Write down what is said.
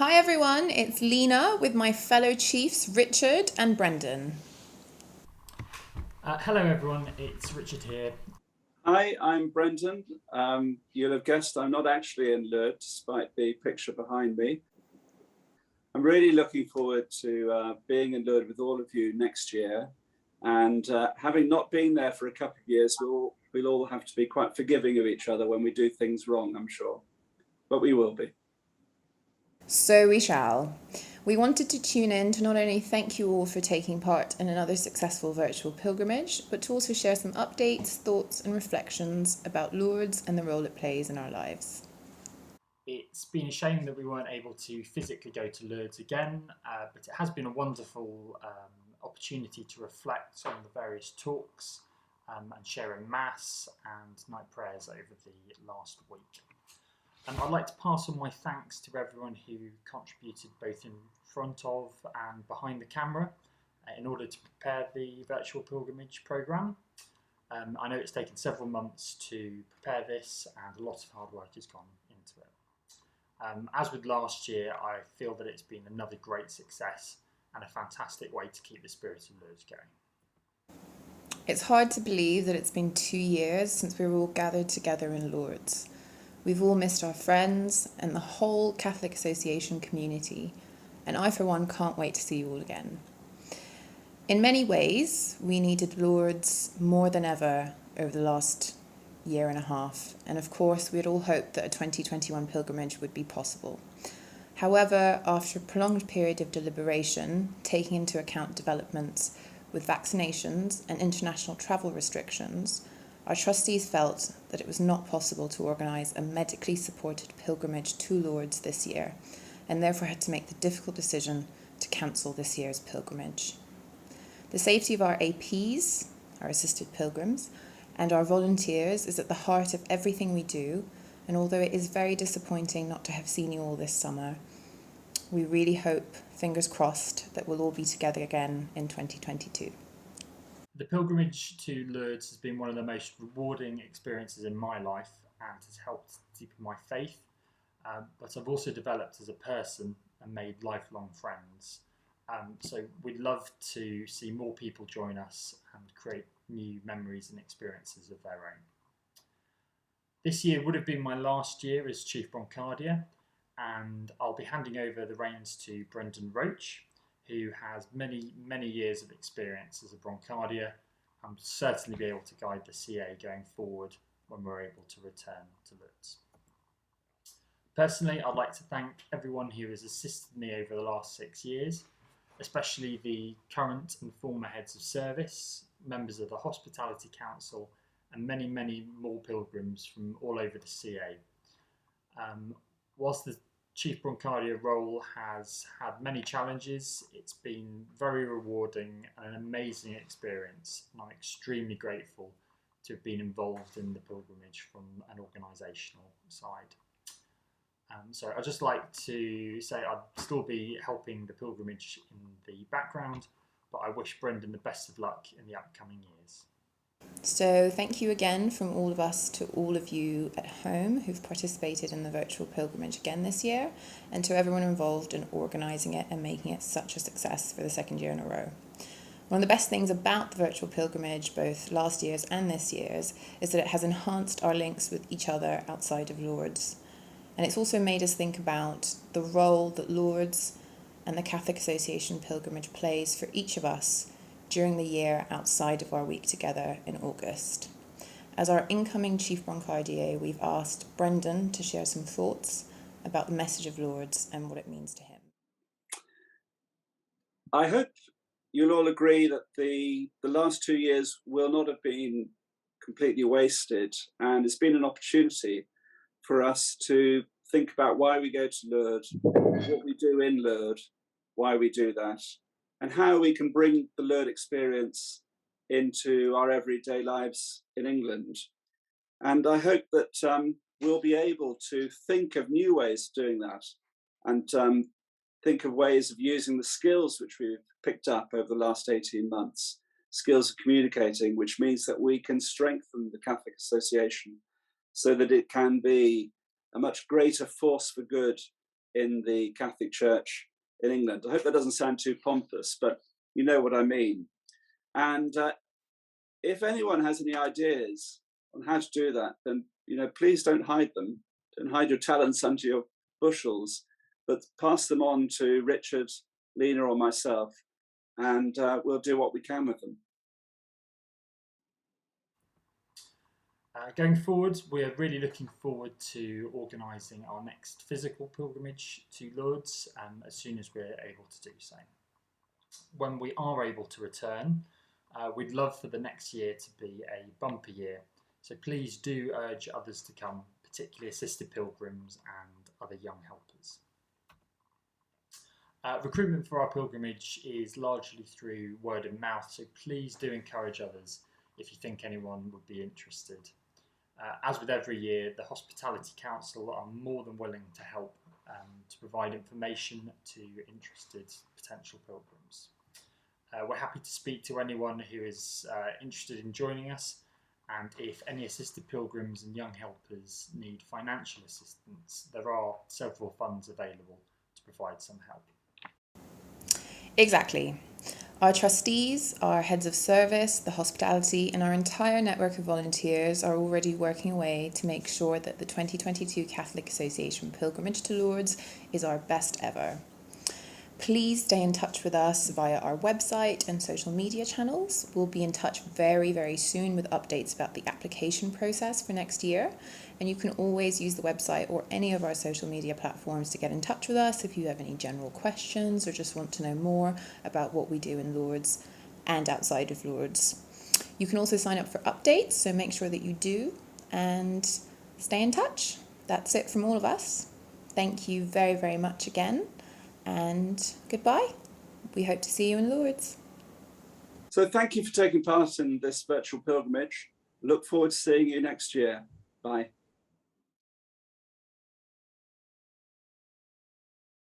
Hi everyone, it's Lina with my fellow chiefs Richard and Brendan. Hello, everyone. It's Richard here. Hi, I'm Brendan. You'll have guessed I'm not actually in Lourdes, despite the picture behind me. I'm really looking forward to being in Lourdes with all of you next year. And having not been there for a couple of years, we'll all have to be quite forgiving of each other when we do things wrong, I'm sure. But we will be. So we shall. We wanted to tune in to not only thank you all for taking part in another successful virtual pilgrimage, but to also share some updates, thoughts, and reflections about Lourdes and the role it plays in our lives. It's been a shame that we weren't able to physically go to Lourdes again, but it has been a wonderful opportunity to reflect on the various talks and sharing Mass and night prayers over the last week. I'd like to pass on my thanks to everyone who contributed both in front of and behind the camera in order to prepare the virtual pilgrimage programme. I know it's taken several months to prepare this, and a lot of hard work has gone into it. As with last year, I feel that it's been another great success and a fantastic way to keep the spirit of Lourdes going. It's hard to believe that it's been 2 years since we were all gathered together in Lourdes. We've all missed our friends and the whole Catholic Association community, and I for one can't wait to see you all again. In many ways, we needed Lourdes more than ever over the last year and a half, and of course we had all hoped that a 2021 pilgrimage would be possible. However, after a prolonged period of deliberation, taking into account developments with vaccinations and international travel restrictions, our trustees felt that it was not possible to organise a medically supported pilgrimage to Lourdes this year, and therefore had to make the difficult decision to cancel this year's pilgrimage. The safety of our APs, our assisted pilgrims, and our volunteers is at the heart of everything we do, and although it is very disappointing not to have seen you all this summer, we really hope, fingers crossed, that we'll all be together again in 2022. The pilgrimage to Lourdes has been one of the most rewarding experiences in my life and has helped deepen my faith. But I've also developed as a person and made lifelong friends. So we'd love to see more people join us and create new memories and experiences of their own. This year would have been my last year as Chief Brancardier, and I'll be handing over the reins to Brendan Roach, who has many years of experience as a Brancardier and will certainly be able to guide the CA going forward when we're able to return to Lourdes. Personally, I'd like to thank everyone who has assisted me over the last 6 years, especially the current and former heads of service, members of the Hospitality Council, and many more pilgrims from all over the CA. Whilst the Chief Brancardier role has had many challenges, it's been very rewarding and an amazing experience, and I'm extremely grateful to have been involved in the pilgrimage from an organisational side. So I'd just like to say I'd still be helping the pilgrimage in the background, but I wish Brendan the best of luck in the upcoming years. So thank you again from all of us to all of you at home who've participated in the virtual pilgrimage again this year, and to everyone involved in organising it and making it such a success for the second year in a row. One of the best things about the virtual pilgrimage, both last year's and this year's, is that it has enhanced our links with each other outside of Lourdes. And it's also made us think about the role that Lourdes and the Catholic Association pilgrimage plays for each of us during the year outside of our week together in August. As our incoming Chief Brancardier, we've asked Brendan to share some thoughts about the message of Lourdes and what it means to him. I hope you'll all agree that the last 2 years will not have been completely wasted, and it's been an opportunity for us to think about why we go to Lourdes, what we do in Lourdes, why we do that, and how we can bring the Lourdes experience into our everyday lives in England. And I hope that we'll be able to think of new ways of doing that, and think of ways of using the skills which we've picked up over the last 18 months, skills of communicating, which means that we can strengthen the Catholic Association so that it can be a much greater force for good in the Catholic Church in England. I hope that doesn't sound too pompous, but you know what I mean. And if anyone has any ideas on how to do that, then please don't hide them. Don't hide your talents under your bushels, but pass them on to Richard, Lina, or myself, and we'll do what we can with them. Going forward, we're really looking forward to organising our next physical pilgrimage to Lourdes as soon as we're able to do so. When we are able to return, we'd love for the next year to be a bumper year, so please do urge others to come, particularly assisted pilgrims and other young helpers. Recruitment for our pilgrimage is largely through word of mouth, so please do encourage others if you think anyone would be interested. As with every year, the Hospitality Council are more than willing to help to provide information to interested potential pilgrims. We're happy to speak to anyone who is interested in joining us, and if any assisted pilgrims and young helpers need financial assistance, there are several funds available to provide some help. Exactly. Our trustees, our heads of service, the hospitality, and our entire network of volunteers are already working away to make sure that the 2022 Catholic Association pilgrimage to Lourdes is our best ever. Please stay in touch with us via our website and social media channels. We'll be in touch very, very soon with updates about the application process for next year. And you can always use the website or any of our social media platforms to get in touch with us if you have any general questions or just want to know more about what we do in Lourdes and outside of Lourdes. You can also sign up for updates, so make sure that you do and stay in touch. That's it from all of us. Thank you very, very much again. And goodbye. We hope to see you in Lourdes. So thank you for taking part in this virtual pilgrimage. Look forward to seeing you next year. Bye.